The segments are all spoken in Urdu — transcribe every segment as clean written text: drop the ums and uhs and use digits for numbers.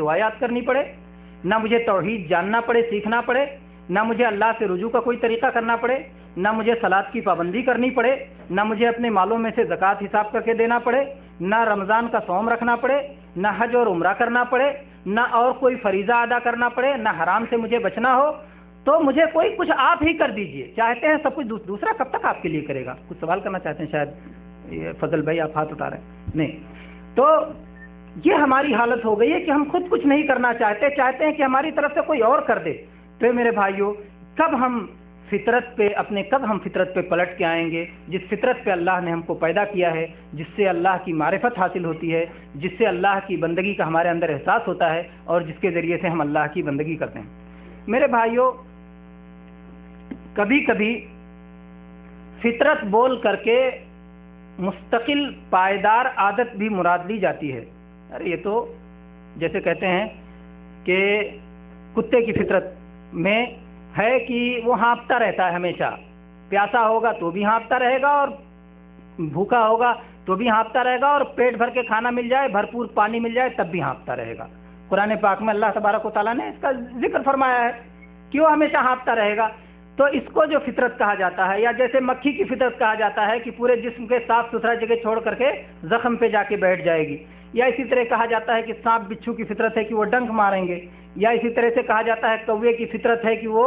روایات کرنی پڑے، نہ مجھے توحید جاننا پڑے، سیکھنا پڑے، نہ مجھے اللہ سے رجوع کا کوئی طریقہ کرنا پڑے، نہ مجھے صلاۃ کی پابندی کرنی پڑے، نہ مجھے اپنے مالوں میں سے زکوٰۃ حساب کر کے دینا پڑے، نہ رمضان کا صوم رکھنا پڑے، نہ حج اور عمرہ کرنا پڑے، نہ اور کوئی فریضہ ادا کرنا پڑے، نہ حرام سے مجھے بچنا ہو، تو مجھے کوئی کچھ آپ ہی کر دیجئے۔ چاہتے ہیں سب کچھ دوسرا کب تک آپ کے لیے کرے گا؟ کچھ سوال کرنا چاہتے ہیں شاید یہ فضل بھائی، آپ ہاتھ اٹھا رہے ہیں؟ نہیں۔ تو یہ ہماری حالت ہو گئی ہے کہ ہم خود کچھ نہیں کرنا چاہتے ہیں کہ ہماری طرف سے کوئی اور کر دے۔ تو میرے بھائیوں، کب ہم فطرت پہ پلٹ کے آئیں گے، جس فطرت پہ اللہ نے ہم کو پیدا کیا ہے، جس سے اللہ کی معرفت حاصل ہوتی ہے، جس سے اللہ کی بندگی کا ہمارے اندر احساس ہوتا ہے اور جس کے ذریعے سے ہم اللہ کی بندگی کرتے ہیں۔ میرے بھائیوں، کبھی کبھی فطرت بول کر کے مستقل پائیدار عادت بھی مراد لی جاتی ہے۔ ارے یہ تو جیسے کہتے ہیں کہ کتے کی فطرت میں ہے کہ وہ ہانپتا رہتا ہے، ہمیشہ پیاسا ہوگا تو بھی ہانپتا رہے گا اور بھوکا ہوگا تو بھی ہانپتا رہے گا، اور پیٹ بھر کے کھانا مل جائے، بھرپور پانی مل جائے تب بھی ہانپتا رہے گا۔ قرآن پاک میں اللہ تبارک و تعالیٰ نے اس کا ذکر فرمایا ہے کہ وہ ہمیشہ ہانپتا رہے گا۔ تو اس کو جو فطرت کہا جاتا ہے، یا جیسے مکھی کی فطرت کہا جاتا ہے کہ پورے جسم کے صاف ستھرا جگہ چھوڑ کر کے زخم پہ جا کے بیٹھ جائے گی، یا اسی طرح کہا جاتا ہے کہ سانپ بچھو کی فطرت ہے کہ وہ ڈنک ماریں گے، یا اسی طرح سے کہا جاتا ہے کوے کی فطرت ہے کہ وہ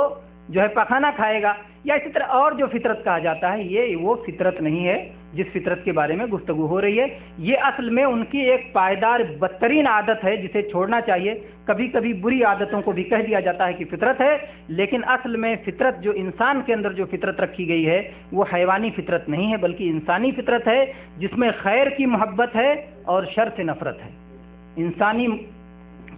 جو ہے پخانہ کھائے گا، یا اسی طرح اور جو فطرت کہا جاتا ہے، یہ وہ فطرت نہیں ہے جس فطرت کے بارے میں گفتگو ہو رہی ہے۔ یہ اصل میں ان کی ایک پائیدار بدترین عادت ہے جسے چھوڑنا چاہیے۔ کبھی کبھی بری عادتوں کو بھی کہہ دیا جاتا ہے کہ فطرت ہے، لیکن اصل میں فطرت جو انسان کے اندر جو فطرت رکھی گئی ہے وہ حیوانی فطرت نہیں ہے، بلکہ انسانی فطرت ہے جس میں خیر کی محبت ہے اور شر سے نفرت ہے۔ انسانی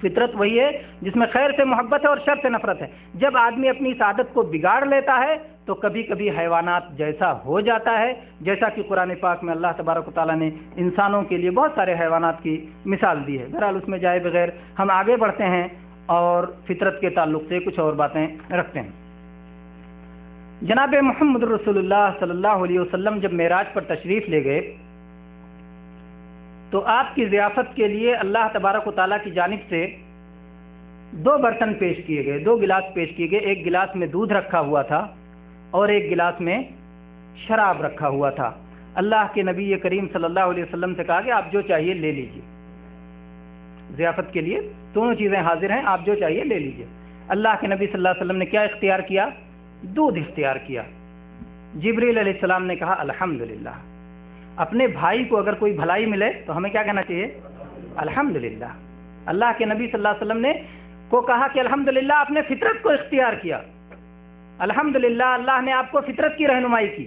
فطرت وہی ہے جس میں خیر سے محبت ہے اور شر سے نفرت ہے۔ جب آدمی اپنی اس عادت کو بگاڑ لیتا ہے تو کبھی کبھی حیوانات جیسا ہو جاتا ہے، جیسا کہ قرآن پاک میں اللہ تبارک و تعالیٰ نے انسانوں کے لیے بہت سارے حیوانات کی مثال دی ہے۔ بہرحال اس میں جائے بغیر ہم آگے بڑھتے ہیں اور فطرت کے تعلق سے کچھ اور باتیں رکھتے ہیں۔ جناب محمد رسول اللہ صلی اللہ علیہ وسلم جب معراج پر تشریف لے گئے تو آپ کی ضیافت کے لیے اللہ تبارک و تعالیٰ کی جانب سے 2 برتن پیش کیے گئے، 2 گلاس پیش کیے گئے۔ ایک گلاس میں دودھ رکھا ہوا تھا اور ایک گلاس میں شراب رکھا ہوا تھا۔ اللہ کے نبی کریم صلی اللہ علیہ وسلم سے کہا کہ آپ جو چاہیے لے لیجئے، ضیافت کے لیے دونوں چیزیں حاضر ہیں، آپ جو چاہیے لے لیجئے۔ اللہ کے نبی صلی اللہ علیہ وسلم نے کیا اختیار کیا؟ دودھ اختیار کیا۔ جبریل علیہ السلام نے کہا الحمدللہ۔ اپنے بھائی کو اگر کوئی بھلائی ملے تو ہمیں کیا کہنا چاہیے؟ الحمدللہ۔ اللہ کے نبی صلی اللہ علیہ وسلم نے کو کہا کہ الحمدللہ آپ نے فطرت کو اختیار کیا، الحمدللہ اللہ نے آپ کو فطرت کی رہنمائی کی،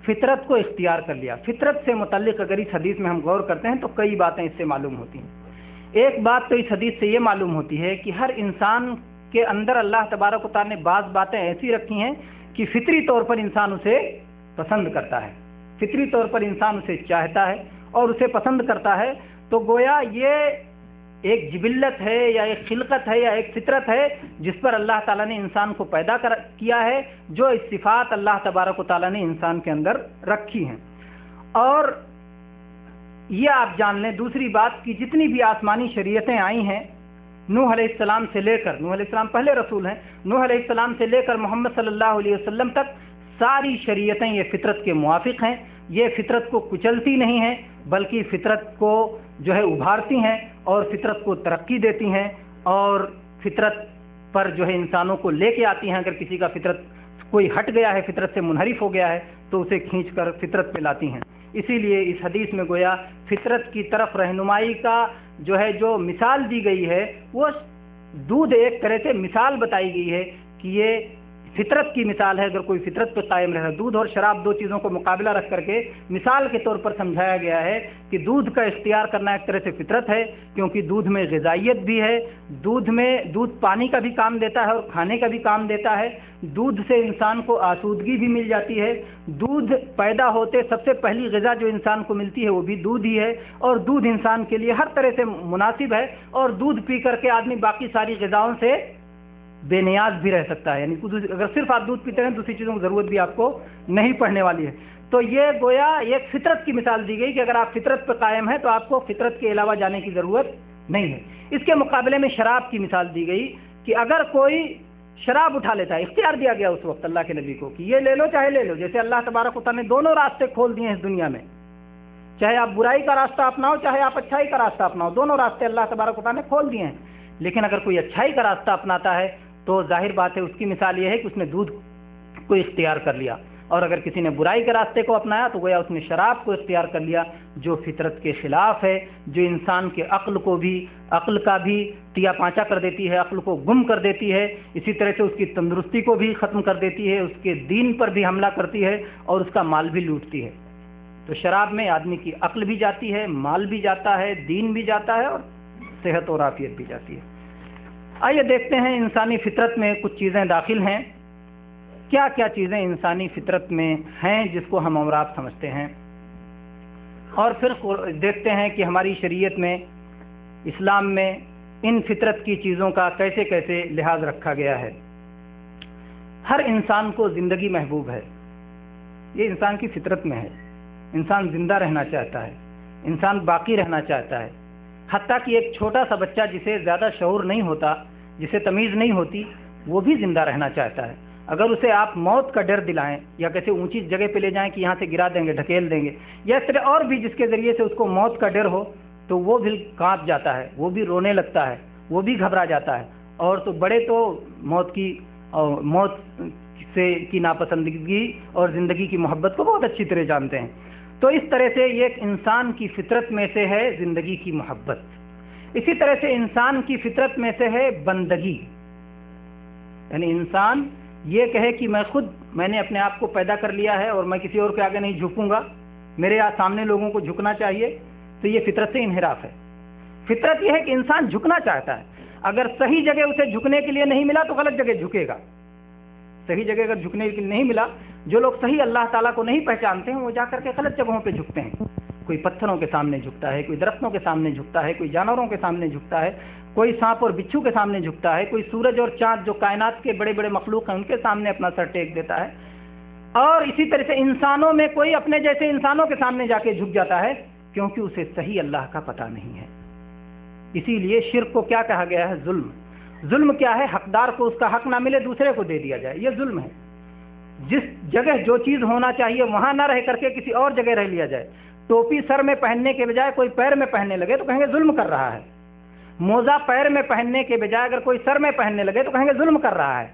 فطرت کو اختیار کر لیا۔ فطرت سے متعلق اگر اس حدیث میں ہم غور کرتے ہیں تو کئی باتیں اس سے معلوم ہوتی ہیں۔ ایک بات تو اس حدیث سے یہ معلوم ہوتی ہے کہ ہر انسان کے اندر اللہ تبارک و تعالیٰ نے بعض باتیں ایسی رکھی ہیں کہ فطری طور پر انسان اسے پسند کرتا ہے، فطری طور پر انسان اسے چاہتا ہے اور اسے پسند کرتا ہے۔ تو گویا یہ ایک جبلت ہے یا ایک خلقت ہے یا ایک فطرت ہے جس پر اللہ تعالیٰ نے انسان کو پیدا کیا ہے، جو صفات اللہ تبارک و تعالیٰ نے انسان کے اندر رکھی ہیں۔ اور یہ آپ جان لیں دوسری بات کہ جتنی بھی آسمانی شریعتیں آئی ہیں نوح علیہ السلام سے لے کر، نوح علیہ السلام پہلے رسول ہیں، نوح علیہ السلام سے لے کر محمد صلی اللہ علیہ وسلم تک ساری شریعتیں یہ فطرت کے موافق ہیں۔ یہ فطرت کو کچلتی نہیں ہیں بلکہ فطرت کو جو ہے ابھارتی ہیں اور فطرت کو ترقی دیتی ہیں اور فطرت پر جو ہے انسانوں کو لے کے آتی ہیں۔ اگر کسی کا فطرت کوئی ہٹ گیا ہے، فطرت سے منحرف ہو گیا ہے تو اسے کھینچ کر فطرت پہ لاتی ہیں۔ اسی لیے اس حدیث میں گویا فطرت کی طرف رہنمائی کا جو ہے جو مثال دی گئی ہے وہ دودھ ایک طرح سے مثال بتائی گئی ہے کہ یہ فطرت کی مثال ہے۔ اگر کوئی فطرت پہ قائم رہے، دودھ اور شراب 2 چیزوں کو مقابلہ رکھ کر کے مثال کے طور پر سمجھایا گیا ہے کہ دودھ کا اختیار کرنا ایک طرح سے فطرت ہے، کیونکہ دودھ میں غذائیت بھی ہے، دودھ پانی کا بھی کام دیتا ہے اور کھانے کا بھی کام دیتا ہے، دودھ سے انسان کو آسودگی بھی مل جاتی ہے، دودھ پیدا ہوتے سب سے پہلی غذا جو انسان کو ملتی ہے وہ بھی دودھ ہی ہے، اور دودھ انسان کے لیے ہر طرح سے مناسب ہے، اور دودھ پی کر کے آدمی باقی ساری غذاؤں سے بے نیاز بھی رہ سکتا ہے۔ یعنی اگر صرف آپ دودھ پیتے ہیں دوسری چیزوں کی ضرورت بھی آپ کو نہیں پڑنے والی ہے۔ تو یہ گویا ایک فطرت کی مثال دی گئی کہ اگر آپ فطرت پہ قائم ہیں تو آپ کو فطرت کے علاوہ جانے کی ضرورت نہیں ہے۔ اس کے مقابلے میں شراب کی مثال دی گئی کہ اگر کوئی شراب اٹھا لیتا ہے، اختیار دیا گیا اس وقت اللہ کے نبی کو کہ یہ لے لو چاہے لے لو، جیسے اللہ تبارک و تعالیٰ نے دونوں راستے کھول دیے ہیں اس دنیا میں، چاہے آپ برائی کا راستہ اپناؤ چاہے آپ اچھائی کا راستہ اپناؤ، دونوں راستے اللہ تبارک و تعالیٰ نے کھول دیے ہیں۔ لیکن اگر کوئی اچھائی کا راستہ اپناتا ہے تو ظاہر بات ہے اس کی مثال یہ ہے کہ اس نے دودھ کو اختیار کر لیا، اور اگر کسی نے برائی کے راستے کو اپنایا تو گویا اس نے شراب کو اختیار کر لیا، جو فطرت کے خلاف ہے، جو انسان کے عقل کا بھی تیا پانچا کر دیتی ہے، عقل کو گم کر دیتی ہے، اسی طرح سے اس کی تندرستی کو بھی ختم کر دیتی ہے، اس کے دین پر بھی حملہ کرتی ہے اور اس کا مال بھی لوٹتی ہے۔ تو شراب میں آدمی کی عقل بھی جاتی ہے، مال بھی جاتا ہے، دین بھی جاتا ہے اور صحت اور عافیت بھی جاتی ہے۔ آئیے دیکھتے ہیں انسانی فطرت میں کچھ چیزیں داخل ہیں، کیا کیا چیزیں انسانی فطرت میں ہیں جس کو ہم اور آپ سمجھتے ہیں، اور پھر دیکھتے ہیں کہ ہماری شریعت میں، اسلام میں ان فطرت کی چیزوں کا کیسے کیسے لحاظ رکھا گیا ہے۔ ہر انسان کو زندگی محبوب ہے، یہ انسان کی فطرت میں ہے۔ انسان زندہ رہنا چاہتا ہے، انسان باقی رہنا چاہتا ہے، حتیٰ کہ ایک چھوٹا سا بچہ جسے زیادہ شعور نہیں ہوتا، جسے تمیز نہیں ہوتی، وہ بھی زندہ رہنا چاہتا ہے۔ اگر اسے آپ موت کا ڈر دلائیں یا کسی اونچی جگہ پہ لے جائیں کہ یہاں سے گرا دیں گے، ڈھکیل دیں گے، یا اس طرح اور بھی جس کے ذریعے سے اس کو موت کا ڈر ہو، تو وہ بھی کانپ جاتا ہے، وہ بھی رونے لگتا ہے، وہ بھی گھبرا جاتا ہے۔ اور تو بڑے تو موت کی ناپسندگی اور زندگی کی محبت کو بہت اچھی طرح جانتے ہیں۔ تو اس طرح سے یہ ایک انسان کی فطرت میں سے ہے زندگی کی محبت۔ اسی طرح سے انسان کی فطرت میں سے ہے بندگی، یعنی انسان یہ کہے کہ میں نے اپنے آپ کو پیدا کر لیا ہے اور میں کسی اور کے آگے نہیں جھکوں گا، میرے سامنے لوگوں کو جھکنا چاہیے، تو یہ فطرت سے انحراف ہے۔ فطرت یہ ہے کہ انسان جھکنا چاہتا ہے، اگر صحیح جگہ اسے جھکنے کے لیے نہیں ملا تو غلط جگہ جھکے گا۔ صحیح جگہ اگر جھکنے کے لیے نہیں ملا، جو لوگ صحیح اللہ تعالیٰ کو نہیں پہچانتے ہیں وہ جا کر کے غلط جگہوں پہ جھکتے ہیں۔ کوئی پتھروں کے سامنے جھکتا ہے، کوئی درختوں کے سامنے جھکتا ہے، کوئی جانوروں کے سامنے جھکتا ہے، کوئی سانپ اور بچھو کے سامنے جھکتا ہے، کوئی سورج اور چاند جو کائنات کے بڑے بڑے مخلوق ہیں ان کے سامنے اپنا سر ٹیک دیتا ہے، اور اسی طرح سے انسانوں میں کوئی اپنے جیسے انسانوں کے سامنے جا کے جھک جاتا ہے کیونکہ اسے صحیح اللہ کا پتہ نہیں ہے۔ اسی لیے شرک کو کیا کہا گیا ہے؟ ظلم۔ ظلم کیا ہے؟ حقدار کو اس کا حق نہ ملے دوسرے کو دے دیا جائے، یہ ظلم ہے۔ جس جگہ جو چیز ہونا چاہیے وہاں نہ رہ کر کے کسی اور جگہ رہ لیا جائے۔ ٹوپی سر میں پہننے کے بجائے کوئی پیر میں پہننے لگے تو کہیں گے ظلم کر رہا ہے۔ موزہ پیر میں پہننے کے بجائے اگر کوئی سر میں پہننے لگے تو کہیں گے ظلم کر رہا ہے۔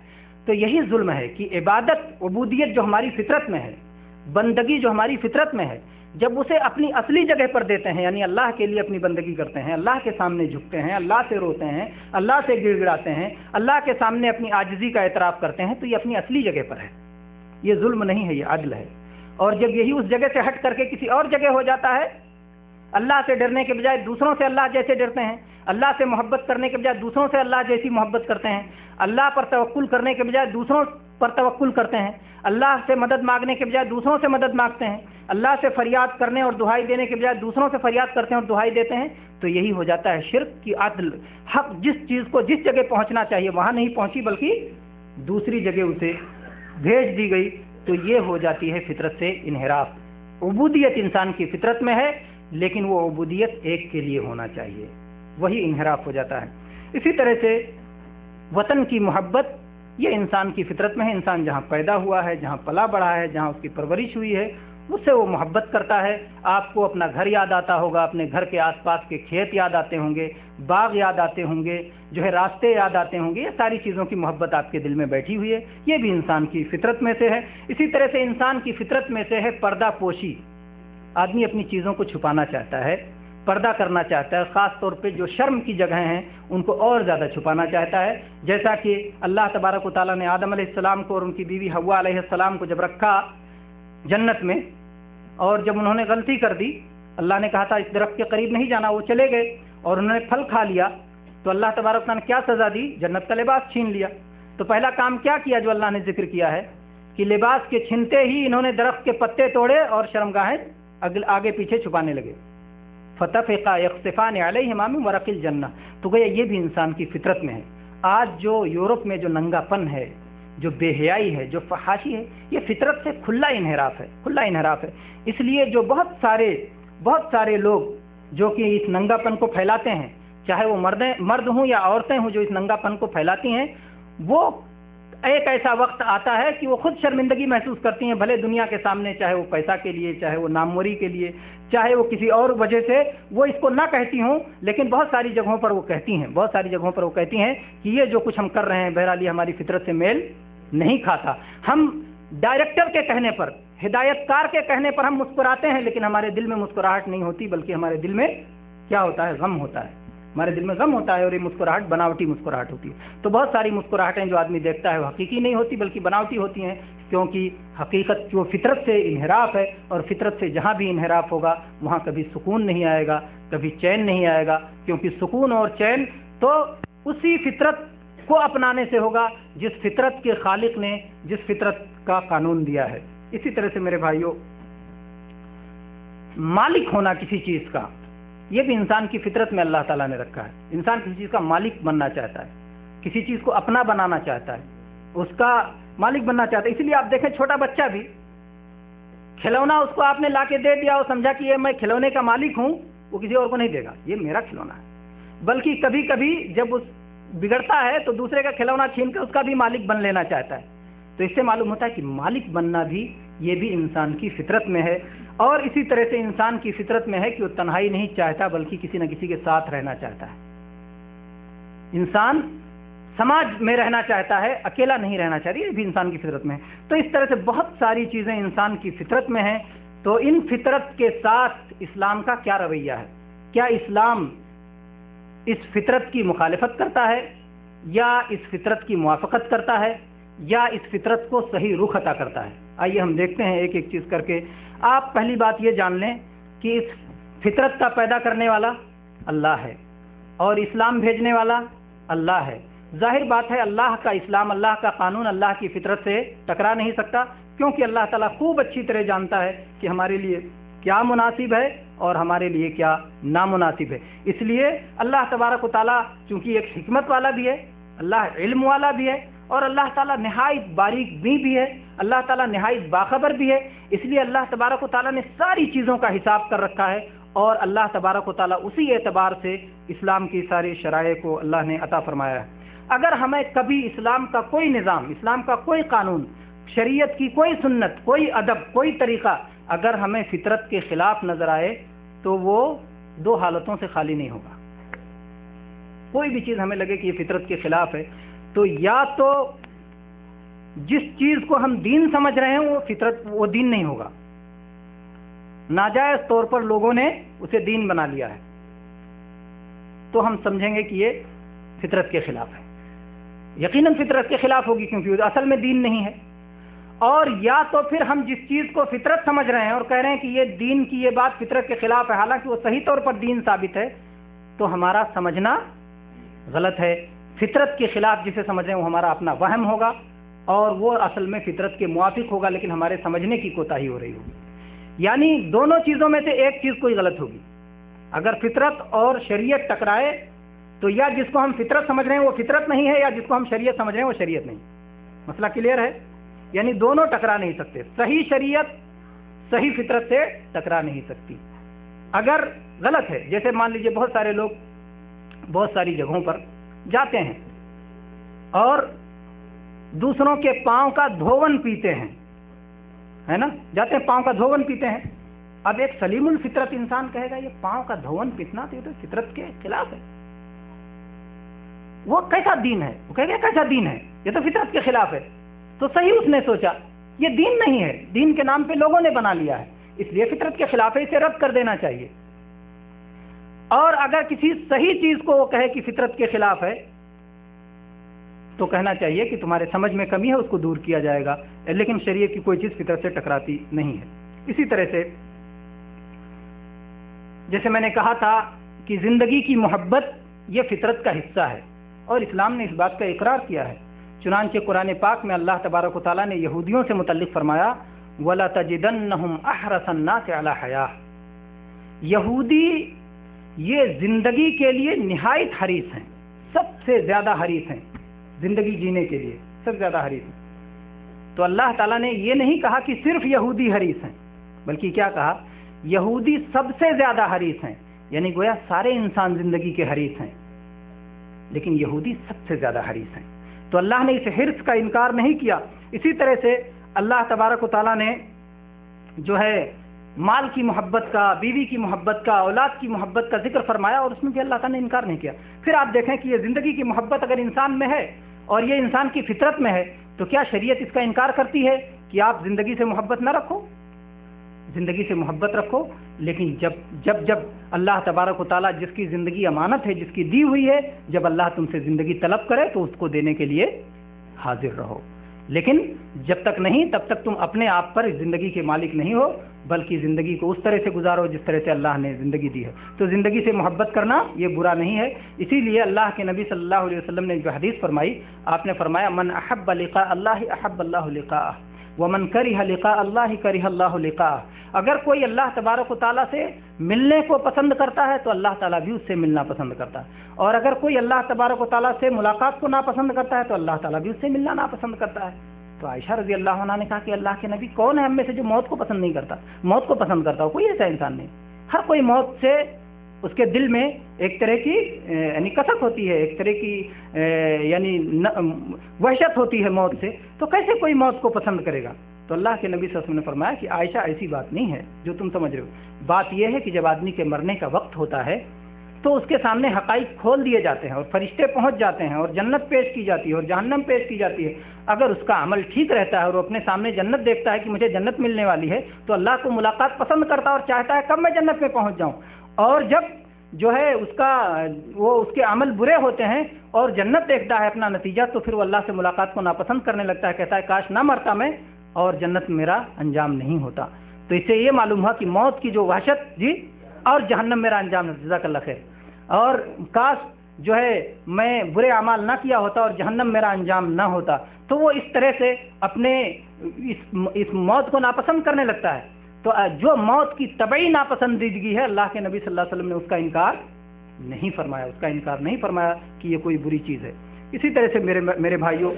تو یہی ظلم ہے کہ عبادت، عبودیت جو ہماری فطرت میں ہے، بندگی جو ہماری فطرت میں ہے، جب اسے اپنی اصلی جگہ پر دیتے ہیں، یعنی اللہ کے لیے اپنی بندگی کرتے ہیں، اللہ کے سامنے جھکتے ہیں، اللہ سے روتے ہیں، اللہ سے گڑ گڑاتے ہیں، اللہ کے سامنے اپنی عاجزی کا اعتراف کرتے ہیں، تو یہ اپنی اصلی جگہ پر ہے۔ یہ ظلم نہیں ہے، یہ عدل ہے۔ اور جب یہی اس جگہ سے ہٹ کر کے کسی اور جگہ ہو جاتا ہے، اللہ سے ڈرنے کے بجائے دوسروں سے اللہ جیسے ڈرتے ہیں، اللہ سے محبت کرنے کے بجائے دوسروں سے اللہ جیسی محبت کرتے ہیں، اللہ پر توکل کرنے کے بجائے دوسروں پر توکل کرتے ہیں، اللہ سے مدد مانگنے کے بجائے دوسروں سے مدد مانگتے ہیں، اللہ سے فریاد کرنے اور دہائی دینے کے بجائے دوسروں سے فریاد کرتے ہیں اور دہائی دیتے ہیں، تو یہی ہو جاتا ہے شرک کی عدل۔ حق جس چیز کو جس جگہ پہنچنا چاہیے وہاں نہیں پہنچی بلکہ دوسری جگہ اسے بھیج دی گئی، تو یہ ہو جاتی ہے فطرت سے انحراف۔ عبودیت انسان کی فطرت میں ہے لیکن وہ عبودیت ایک کے لیے ہونا چاہیے، وہی انحراف ہو جاتا ہے۔ اسی طرح سے وطن کی محبت یہ انسان کی فطرت میں ہے۔ انسان جہاں پیدا ہوا ہے، جہاں پلا بڑھا ہے، جہاں اس کی پرورش ہوئی ہے، اس سے وہ محبت کرتا ہے۔ آپ کو اپنا گھر یاد آتا ہوگا، اپنے گھر کے آس پاس کے کھیت یاد آتے ہوں گے، باغ یاد آتے ہوں گے، جو ہے راستے یاد آتے ہوں گے، یہ ساری چیزوں کی محبت آپ کے دل میں بیٹھی ہوئی ہے، یہ بھی انسان کی فطرت میں سے ہے۔ اسی طرح سے انسان کی فطرت میں سے ہے پردہ پوشی۔ آدمی اپنی چیزوں کو چھپانا چاہتا ہے، پردہ کرنا چاہتا ہے، خاص طور پہ جو شرم کی جگہیں ہیں ان کو اور زیادہ چھپانا چاہتا ہے۔ جیسا کہ اللہ تبارک و تعالیٰ نے آدم علیہ السلام کو اور ان کی بیوی حوا علیہ السلام کو جب رکھا جنت میں، اور جب انہوں نے غلطی کر دی، اللہ نے کہا تھا اس درخت کے قریب نہیں جانا، وہ چلے گئے اور انہوں نے پھل کھا لیا، تو اللہ تبارک و تعالیٰ نے کیا سزا دی؟ جنت کا لباس چھین لیا۔ تو پہلا کام کیا کیا جو اللہ نے ذکر کیا ہے کہ لباس کے چھنتے ہی انہوں نے درخت کے پتے توڑے اور شرمگاہیں آگے پیچھے چھپانے لگے۔ فتفقا یخصفان علیہما من ورق الجنہ، تو گویا یہ بھی انسان کی فطرت میں ہے۔ آج جو یورپ میں جو ننگا پن ہے، جو بے حیائی ہے، جو فحاشی ہے، یہ فطرت سے کھلا انحراف ہے، کھلا انحراف ہے۔ اس لیے جو بہت سارے لوگ جو کہ اس ننگا پن کو پھیلاتے ہیں، چاہے وہ مرد ہوں یا عورتیں ہوں جو اس ننگا پن کو پھیلاتی ہیں، وہ ایک ایسا وقت آتا ہے کہ وہ خود شرمندگی محسوس کرتی ہیں، بھلے دنیا کے سامنے، چاہے وہ پیسہ کے لیے، چاہے وہ ناموری کے لیے، چاہے وہ کسی اور وجہ سے وہ اس کو نہ کہتی ہوں، لیکن بہت ساری جگہوں پر وہ کہتی ہیں کہ یہ جو کچھ ہم کر رہے ہیں بہرحال یہ ہماری فطرت سے میل نہیں کھاتا۔ ہم ڈائریکٹر کے کہنے پر، ہدایت کار کے کہنے پر ہم مسکراتے ہیں، لیکن ہمارے دل میں مسکراہٹ نہیں ہوتی، بلکہ ہمارے دل میں کیا ہوتا ہے؟ غم ہوتا ہے، ہمارے دل میں غم ہوتا ہے، اور یہ مسکراہٹ بناوٹی مسکراہٹ ہوتی ہے۔ تو بہت ساری مسکراہٹیں جو آدمی دیکھتا ہے وہ حقیقی نہیں ہوتی بلکہ بناوٹی ہوتی ہیں، کیونکہ حقیقت جو فطرت سے انحراف ہے، اور فطرت سے جہاں بھی انحراف ہوگا وہاں کبھی سکون نہیں آئے گا، کبھی چین نہیں آئے گا، کیونکہ سکون اور چین تو اسی فطرت کو اپنانے سے ہوگا جس فطرت کے خالق نے جس فطرت کا قانون دیا ہے۔ اسی طرح سے میرے بھائیوں، مالک ہونا کسی چیز کا، یہ بھی انسان کی فطرت میں اللہ تعالیٰ نے رکھا ہے۔ انسان کسی چیز کا مالک بننا چاہتا ہے، کسی چیز کو اپنا بنانا چاہتا ہے، اس کا مالک بننا چاہتا ہے۔ اسی لیے آپ دیکھیں چھوٹا بچہ بھی، کھلونا اس کو آپ نے لا کے دے دیا اور سمجھا کہ یہ میں کھلونے کا مالک ہوں، وہ کسی اور کو نہیں دے گا، یہ میرا کھلونا ہے، بلکہ کبھی کبھی جب اس بگڑتا ہے تو دوسرے کا کھلونا چھین کے اس کا بھی مالک بن لینا چاہتا ہے۔ تو اس سے معلوم ہوتا ہے کہ مالک بننا بھی یہ بھی انسان کی فطرت میں ہے۔ اور اسی طرح سے انسان کی فطرت میں ہے کہ وہ تنہائی نہیں چاہتا بلکہ کسی نہ کسی کے ساتھ رہنا چاہتا ہے۔ انسان سماج میں رہنا چاہتا ہے، اکیلا نہیں رہنا چاہتا، یہ بھی انسان کی فطرت میں ہے۔ تو اس طرح سے بہت ساری چیزیں انسان کی فطرت میں ہیں۔ تو ان فطرت کے ساتھ اسلام کا کیا رویہ ہے؟ کیا اسلام اس فطرت کی مخالفت کرتا ہے، یا اس فطرت کی موافقت کرتا ہے، یا اس فطرت کو صحیح رخ عطا کرتا ہے؟ آئیے ہم دیکھتے ہیں ایک ایک چیز کر کے۔ آپ پہلی بات یہ جان لیں کہ اس فطرت کا پیدا کرنے والا اللہ ہے، اور اسلام بھیجنے والا اللہ ہے۔ ظاہر بات ہے اللہ کا اسلام، اللہ کا قانون اللہ کی فطرت سے ٹکرا نہیں سکتا، کیونکہ اللہ تعالیٰ خوب اچھی طرح جانتا ہے کہ ہمارے لیے کیا مناسب ہے اور ہمارے لیے کیا نامناسب ہے۔ اس لیے اللہ تبارک و تعالیٰ چونکہ ایک حکمت والا بھی ہے، اللہ علم والا بھی ہے، اور اللہ تعالیٰ نہایت باریک بھی ہے، اللہ تعالیٰ نہایت باخبر بھی ہے۔ اس لیے اللہ تبارک و تعالیٰ نے ساری چیزوں کا حساب کر رکھا ہے، اور اللہ تبارک و تعالیٰ اسی اعتبار سے اسلام کی ساری شرائع کو اللہ نے عطا فرمایا ہے۔ اگر ہمیں کبھی اسلام کا کوئی نظام، اسلام کا کوئی قانون، شریعت کی کوئی سنت، کوئی ادب، کوئی طریقہ اگر ہمیں فطرت کے خلاف نظر آئے تو وہ دو حالتوں سے خالی نہیں ہوگا۔ کوئی بھی چیز ہمیں لگے کہ یہ فطرت کے خلاف ہے، تو یا تو جس چیز کو ہم دین سمجھ رہے ہیں وہ دین نہیں ہوگا، ناجائز طور پر لوگوں نے اسے دین بنا لیا ہے، تو ہم سمجھیں گے کہ یہ فطرت کے خلاف ہے، یقیناً فطرت کے خلاف ہوگی کیونکہ وہ اصل میں دین نہیں ہے۔ اور یا تو پھر ہم جس چیز کو فطرت سمجھ رہے ہیں اور کہہ رہے ہیں کہ یہ دین کی یہ بات فطرت کے خلاف ہے، حالانکہ وہ صحیح طور پر دین ثابت ہے، تو ہمارا سمجھنا غلط ہے۔ فطرت کے خلاف جسے سمجھ رہے ہیں وہ ہمارا اپنا وہم ہوگا، اور وہ اصل میں فطرت کے موافق ہوگا، لیکن ہمارے سمجھنے کی کوتاہی ہو رہی ہوگی۔ یعنی دونوں چیزوں میں سے ایک چیز کوئی غلط ہوگی۔ اگر فطرت اور شریعت ٹکرائے تو یا جس کو ہم فطرت سمجھ رہے ہیں وہ فطرت نہیں ہے، یا جس کو ہم شریعت سمجھ رہے ہیں وہ شریعت نہیں۔ مسئلہ کلیئر ہے؟ یعنی دونوں ٹکرا نہیں سکتے، صحیح شریعت صحیح فطرت سے ٹکرا نہیں سکتی۔ اگر غلط ہے، جیسے مان لیجئے بہت سارے لوگ بہت ساری جگہوں پر جاتے ہیں اور دوسروں کے پاؤں کا دھون پیتے ہیں، ہے نا، جاتے ہیں پاؤں کا دھون پیتے ہیں۔ اب ایک سلیم الفطرت انسان کہے گا یہ پاؤں کا دھون پیتنا تو یہ تو فطرت کے خلاف ہے، وہ کیسا دین ہے؟ وہ کہے گا کیسا دین ہے، یہ تو فطرت کے خلاف ہے۔ تو صحیح اس نے سوچا یہ دین نہیں ہے، دین کے نام پہ لوگوں نے بنا لیا ہے، اس لیے فطرت کے خلاف ہے، اسے رد کر دینا چاہیے۔ اور اگر کسی صحیح چیز کو وہ کہے کہ فطرت کے خلاف ہے تو کہنا چاہیے کہ تمہارے سمجھ میں کمی ہے، اس کو دور کیا جائے گا، لیکن شریعت کی کوئی چیز فطرت سے ٹکراتی نہیں ہے۔ اسی طرح سے جیسے میں نے کہا تھا کہ زندگی کی محبت یہ فطرت کا حصہ ہے، اور اسلام نے اس بات کا اقرار کیا ہے۔ چنانچہ قرآن پاک میں اللہ تبارک و تعالیٰ نے یہودیوں سے متعلق فرمایا وَلَتَجِدَنَّهُمْ أَحْرَصَ النَّاسِ عَلَى حَيَاةٍ، یہودی یہ زندگی کے لیے نہایت حریص ہیں، سب سے زیادہ حریص ہیں، زندگی جینے کے لیے سب سے زیادہ حریص ہیں۔ تو اللہ تعالیٰ نے یہ نہیں کہا کہ صرف یہودی حریص ہیں، بلکہ کیا کہا؟ یہودی سب سے زیادہ حریص ہیں، یعنی گویا سارے انسان زندگی کے حریص ہیں۔ لیکن یہودی سب سے زیادہ حریص ہیں. تو اللہ نے اس حرص کا انکار نہیں کیا. اسی طرح سے اللہ تبارک و تعالیٰ نے جو ہے مال کی محبت کا، بیوی کی محبت کا، اولاد کی محبت کا ذکر فرمایا، اور اس میں بھی اللہ تعالیٰ نے انکار نہیں کیا. پھر آپ دیکھیں کہ یہ زندگی کی محبت اگر انسان میں ہے اور یہ انسان کی فطرت میں ہے، تو کیا شریعت اس کا انکار کرتی ہے کہ آپ زندگی سے محبت نہ رکھو؟ زندگی سے محبت رکھو، لیکن جب اللہ تبارک و تعالیٰ جس کی زندگی امانت ہے، جس کی دی ہوئی ہے، جب اللہ تم سے زندگی طلب کرے تو اس کو دینے کے لیے حاضر رہو. لیکن جب تک نہیں، تب تک تم اپنے آپ پر زندگی کے مالک نہیں ہو، بلکہ زندگی کو اس طرح سے گزارو جس طرح سے اللہ نے زندگی دی ہے. تو زندگی سے محبت کرنا یہ برا نہیں ہے. اسی لیے اللہ کے نبی صلی اللہ علیہ وسلم نے جو حدیث فرمائی، آپ نے فرمایا من احب لقاء اللہ احب اللہ لقاءہ ومن کرہ لقاء اللہ کرہ اللہ لقاءہ. اگر کوئی اللہ تبارک و تعالیٰ سے ملنے کو پسند کرتا ہے تو اللہ تعالیٰ بھی اس سے ملنا پسند کرتا ہے، اور اگر کوئی اللہ تبارک و تعالیٰ سے ملاقات کو ناپسند کرتا ہے تو اللہ تعالیٰ بھی اس سے ملنا ناپسند کرتا ہے. تو عائشہ رضی اللہ عنہا نے کہا کہ اللہ کے نبی کون ہے ہم میں سے جو موت کو پسند نہیں کرتا؟ موت کو پسند کرتا ہو کوئی ایسا انسان نہیں. ہر کوئی موت سے اس کے دل میں ایک طرح کی یعنی کسک ہوتی ہے، ایک طرح کی یعنی وحشت ہوتی ہے موت سے. تو کیسے کوئی موت کو پسند کرے گا؟ تو اللہ کے نبی صلی اللہ علیہ وسلم نے فرمایا کہ عائشہ ایسی بات نہیں ہے جو تم سمجھ رہے ہو. بات یہ ہے کہ جب آدمی کے مرنے کا وقت ہوتا ہے تو اس کے سامنے حقائق کھول دیے جاتے ہیں اور فرشتے پہنچ جاتے ہیں اور جنت پیش کی جاتی ہے اور جہنم پیش کی جاتی ہے. اگر اس کا عمل ٹھیک رہتا ہے اور وہ اپنے سامنے جنت دیکھتا ہے کہ مجھے جنت ملنے والی ہے تو اللہ کو ملاقات پسند کرتا ہے اور چاہتا ہے کب میں جنت میں پہنچ جاؤں. اور جب جو ہے اس کے عمل برے ہوتے ہیں اور جنت دیکھتا ہے اپنا نتیجہ، تو پھر وہ اللہ سے ملاقات کو ناپسند کرنے لگتا ہے، کہتا ہے کاش نہ مرتا میں اور جنت میرا انجام نہیں ہوتا. تو اس سے یہ معلوم ہوا کہ موت کی جو وحشت جی اور جہنم میرا انجام ہے. جزاک اللہ خیر. اور کاش جو ہے میں برے اعمال نہ کیا ہوتا اور جہنم میرا انجام نہ ہوتا. تو وہ اس طرح سے اپنے اس موت کو ناپسند کرنے لگتا ہے. تو جو موت کی طبعی ناپسندیدگی ہے، اللہ کے نبی صلی اللہ علیہ وسلم نے اس کا انکار نہیں فرمایا، کہ یہ کوئی بری چیز ہے. اسی طرح سے میرے بھائیوں،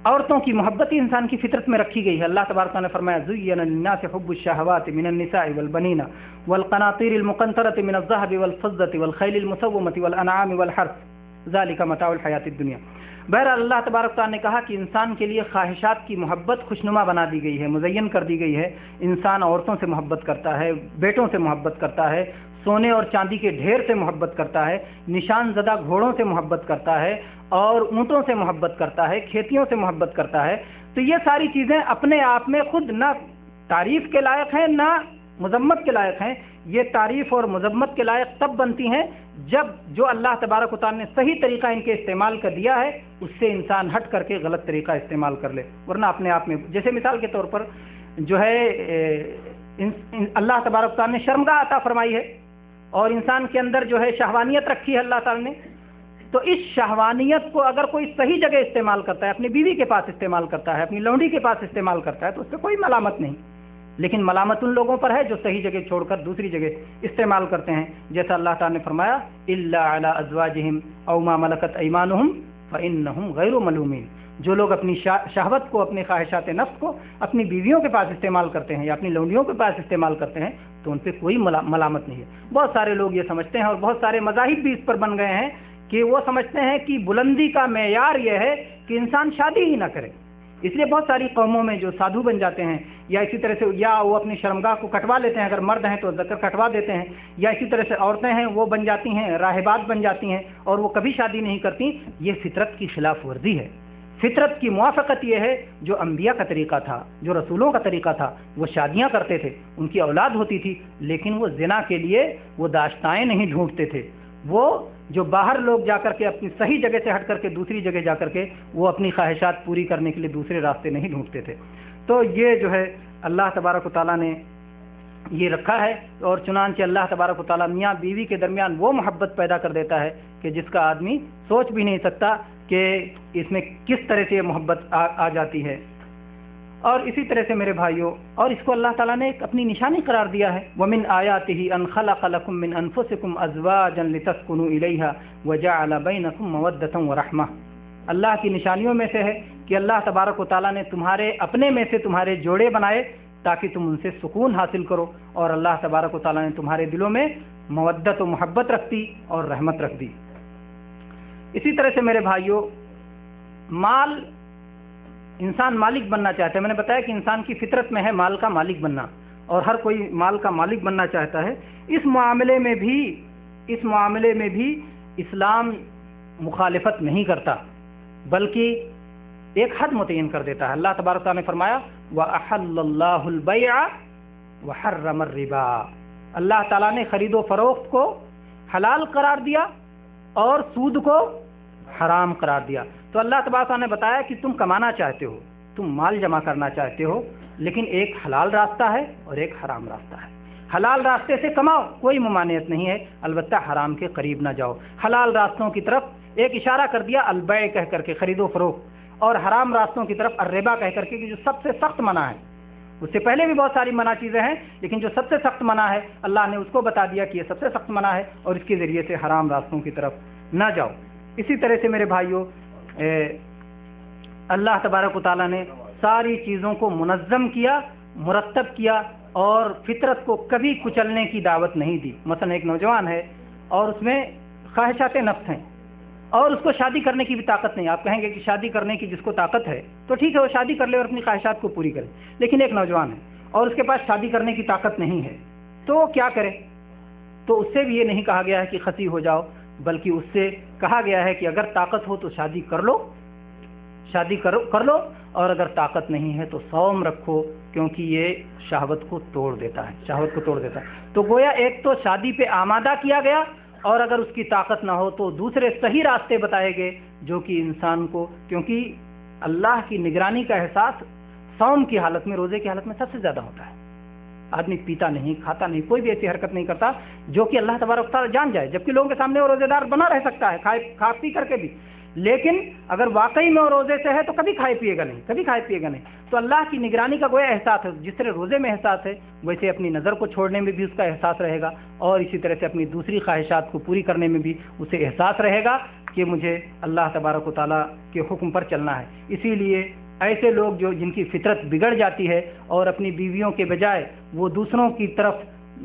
عورتوں کی محبت ہی انسان کی فطرت میں رکھی گئی ہے. اللہ تبارک تعالیٰ نے فرمایا زُيِّنَ لِلنَّاسِ حُبُّ الشَّهَوَاتِ مِنَ النِّسَاءِ وَالْبَنِينَ وَالْقَنَاطِيرِ الْمُقَنطَرَةِ مِنَ الذَّهَبِ وَالْفِضَّةِ وَالْخَيْلِ الْمُسَوَّمَةِ وَالْأَنْعَامِ وَالْحَرْثِ ذَلِكَ مَتَاعُ الْحَيَاةِ الدُّنْيَا. بہرحال اللہ تبارک تعالیٰ نے کہا کہ انسان کے لیے خواہشات کی محبت خوشنما بنا دی گئی ہے، مزین کر دی گئی ہے. انسان عورتوں سے محبت کرتا ہے، بیٹوں سے محبت کرتا ہے، سونے اور چاندی کے ڈھیر سے محبت کرتا ہے، نشان زدہ گھوڑوں سے محبت کرتا ہے، اور اونٹوں سے محبت کرتا ہے، کھیتیوں سے محبت کرتا ہے. تو یہ ساری چیزیں اپنے آپ میں خود نہ تعریف کے لائق ہیں نہ مذمت کے لائق ہیں. یہ تعریف اور مذمت کے لائق تب بنتی ہیں جب جو اللہ تبارک و تعالیٰ نے صحیح طریقہ ان کے استعمال کا دیا ہے اس سے انسان ہٹ کر کے غلط طریقہ استعمال کر لے. ورنہ اپنے آپ میں، جیسے مثال کے طور پر جو ہے اللہ تبارک و تعالیٰ نے شرمگاہ عطا فرمائی ہے اور انسان کے اندر جو ہے شہوانیت رکھی ہے اللہ تعالیٰ نے. تو اس شہوانیت کو اگر کوئی صحیح جگہ استعمال کرتا ہے، اپنی بیوی کے پاس استعمال کرتا ہے، اپنی لونڈی کے پاس استعمال کرتا ہے، تو اس پہ کوئی ملامت نہیں. لیکن ملامت ان لوگوں پر ہے جو صحیح جگہ چھوڑ کر دوسری جگہ استعمال کرتے ہیں. جیسا اللہ تعالیٰ نے فرمایا الا علی ازواجہم او ما ملکت ایمانہم فانہم غیر ملومین. جو لوگ اپنی شہوت کو، اپنی خواہشات نفس کو اپنی بیویوں کے پاس استعمال کرتے ہیں یا اپنی لونڈیوں کے پاس استعمال کرتے ہیں تو ان پہ کوئی ملامت نہیں ہے. بہت سارے لوگ یہ سمجھتے ہیں اور بہت سارے مذاہب بھی اس پر بن گئے ہیں کہ وہ سمجھتے ہیں کہ بلندی کا معیار یہ ہے کہ انسان شادی ہی نہ کرے. اس لیے بہت ساری قوموں میں جو سادھو بن جاتے ہیں یا اسی طرح سے یا وہ اپنی شرمگاہ کو کٹوا لیتے ہیں، اگر مرد ہیں تو ذکر کٹوا دیتے ہیں، یا اسی طرح سے عورتیں ہیں وہ بن جاتی ہیں راہبات بن جاتی ہیں اور وہ کبھی شادی نہیں کرتی. یہ فطرت کی خلاف ورزی ہے. فطرت کی موافقت یہ ہے جو انبیاء کا طریقہ تھا، جو رسولوں کا طریقہ تھا. وہ شادیاں کرتے تھے، ان کی اولاد ہوتی تھی، لیکن وہ زنا کے لیے وہ داشتائیں نہیں ڈھونڈتے تھے. وہ جو باہر لوگ جا کر کے اپنی صحیح جگہ سے ہٹ کر کے دوسری جگہ جا کر کے وہ اپنی خواہشات پوری کرنے کے لیے دوسرے راستے نہیں ڈھونڈتے تھے. تو یہ جو ہے اللہ تبارک و تعالیٰ نے یہ رکھا ہے. اور چنانچہ اللہ تبارک و تعالیٰ میاں بیوی کے درمیان وہ محبت پیدا کر دیتا ہے کہ جس کا آدمی سوچ بھی نہیں سکتا کہ اس میں کس طرح سے یہ محبت آ جاتی ہے. اور اسی طرح سے میرے بھائیوں، اور اس کو اللہ تعالیٰ نے ایک اپنی نشانی قرار دیا ہے. وَمِنْ آيَاتِهِ أَنْ خَلَقَ لَكُم مِّنْ أَنفُسِكُمْ أَزْوَاجًا لِتَسْكُنُوا إِلَيْهَا وَجَعَلَ بَيْنَكُم مَّوَدَّةً وَرَحْمَةً. اللہ کی نشانیوں میں سے ہے کہ اللہ تبارک و تعالیٰ نے تمہارے اپنے میں سے تمہارے جوڑے بنائے تاکہ تم ان سے سکون حاصل کرو، اور اللہ تبارک و تعالیٰ نے تمہارے دلوں میں مودت و محبت رکھ دی اور رحمت رکھ دی۔ اسی طرح سے میرے بھائیوں، مال، انسان مالک بننا چاہتا ہے۔ میں نے بتایا کہ انسان کی فطرت میں ہے مال کا مالک بننا، اور ہر کوئی مال کا مالک بننا چاہتا ہے۔ اس معاملے میں بھی اسلام مخالفت نہیں کرتا، بلکہ ایک حد متعین کر دیتا ہے۔ اللہ تبارک و تعالیٰ نے فرمایا وَأَحَلَّ اللَّهُ الْبَيْعَ وَحَرَّمَ الرِّبَا، اللہ تعالیٰ نے خرید و فروخت کو حلال قرار دیا اور سود کو حرام قرار دیا۔ تو اللہ تبارک و تعالیٰ نے بتایا کہ تم کمانا چاہتے ہو، تم مال جمع کرنا چاہتے ہو، لیکن ایک حلال راستہ ہے اور ایک حرام راستہ ہے۔ حلال راستے سے کماؤ، کوئی ممانعت نہیں ہے، البتہ حرام کے قریب نہ جاؤ۔ حلال راستوں کی طرف ایک اشارہ کر دیا البیع کہہ کر کے، خرید و فروخت، اور حرام راستوں کی طرف الربا کہہ کر کے کہ جو سب سے سخت منع ہے۔ اس سے پہلے بھی بہت ساری منع چیزیں ہیں، لیکن جو سب سے سخت منع ہے اللہ نے اس کو بتا دیا کہ یہ سب سے سخت منع ہے، اور اس کے ذریعے سے حرام راستوں کی طرف نہ جاؤ۔ اسی طرح سے میرے بھائیوں، اللہ تبارک و تعالیٰ نے ساری چیزوں کو منظم کیا، مرتب کیا، اور فطرت کو کبھی کچلنے کی دعوت نہیں دی۔ مثلا ایک نوجوان ہے اور اس میں خواہشات نفس ہیں، اور اس کو شادی کرنے کی بھی طاقت نہیں۔ آپ کہیں گے کہ شادی کرنے کی جس کو طاقت ہے تو ٹھیک ہے، وہ شادی کر لے اور اپنی خواہشات کو پوری کرے، لیکن ایک نوجوان ہے اور اس کے پاس شادی کرنے کی طاقت نہیں ہے، تو وہ کیا کرے؟ تو اس سے بھی یہ نہیں کہا گیا ہے کہ خسی ہو جاؤ، بلکہ اس سے کہا گیا ہے کہ اگر طاقت ہو تو شادی کر لو، اور اگر طاقت نہیں ہے تو صوم رکھو، کیونکہ یہ شہوت کو توڑ دیتا ہے۔ تو گویا ایک تو شادی پہ آمادہ کیا گیا، اور اگر اس کی طاقت نہ ہو تو دوسرے صحیح راستے بتائے گئے جو کہ انسان کو، کیونکہ اللہ کی نگرانی کا احساس صوم کی حالت میں، روزے کی حالت میں سب سے زیادہ ہوتا ہے۔ آدمی پیتا نہیں، کھاتا نہیں، کوئی بھی ایسی حرکت نہیں کرتا جو کہ اللہ تبارک و تعالیٰ جان جائے، جبکہ لوگوں کے سامنے وہ روزے دار بنا رہ سکتا ہے، کھا پی کر کے بھی، لیکن اگر واقعی میں وہ روزے سے ہے تو کبھی کھائے پیے گا نہیں۔ تو اللہ کی نگرانی کا گویا احساس ہے، جس طرح روزے میں احساس ہے ویسے اپنی نظر کو چھوڑنے میں بھی اس کا احساس رہے گا، اور اسی طرح سے اپنی دوسری خواہشات کو پوری کرنے میں بھی اسے احساس رہے گا کہ مجھے اللہ تبارک و تعالیٰ کے حکم پر چلنا ہے۔ اسی لیے ایسے لوگ جن کی فطرت بگڑ جاتی ہے اور اپنی بیویوں کے بجائے وہ دوسروں کی طرف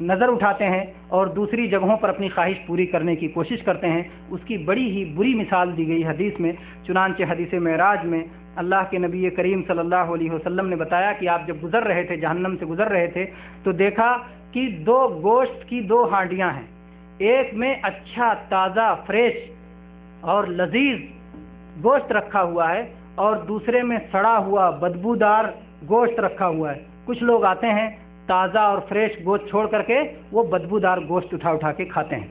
نظر اٹھاتے ہیں اور دوسری جگہوں پر اپنی خواہش پوری کرنے کی کوشش کرتے ہیں، اس کی بڑی ہی بری مثال دی گئی حدیث میں۔ چنانچہ حدیث معراج میں اللہ کے نبی کریم صلی اللہ علیہ وسلم نے بتایا کہ آپ جب گزر رہے تھے، جہنم سے گزر رہے تھے، تو دیکھا کہ گوشت کی 2 ہانڈیاں ہیں، ایک میں اچھا تازہ فریش اور لذیذ گوشت رکھا ہوا ہے، اور دوسرے میں سڑا ہوا بدبودار گوشت رکھا ہوا ہے۔ کچھ لوگ آتے ہیں تازہ اور فریش گوشت چھوڑ کر کے وہ بدبودار گوشت اٹھا کے کھاتے ہیں۔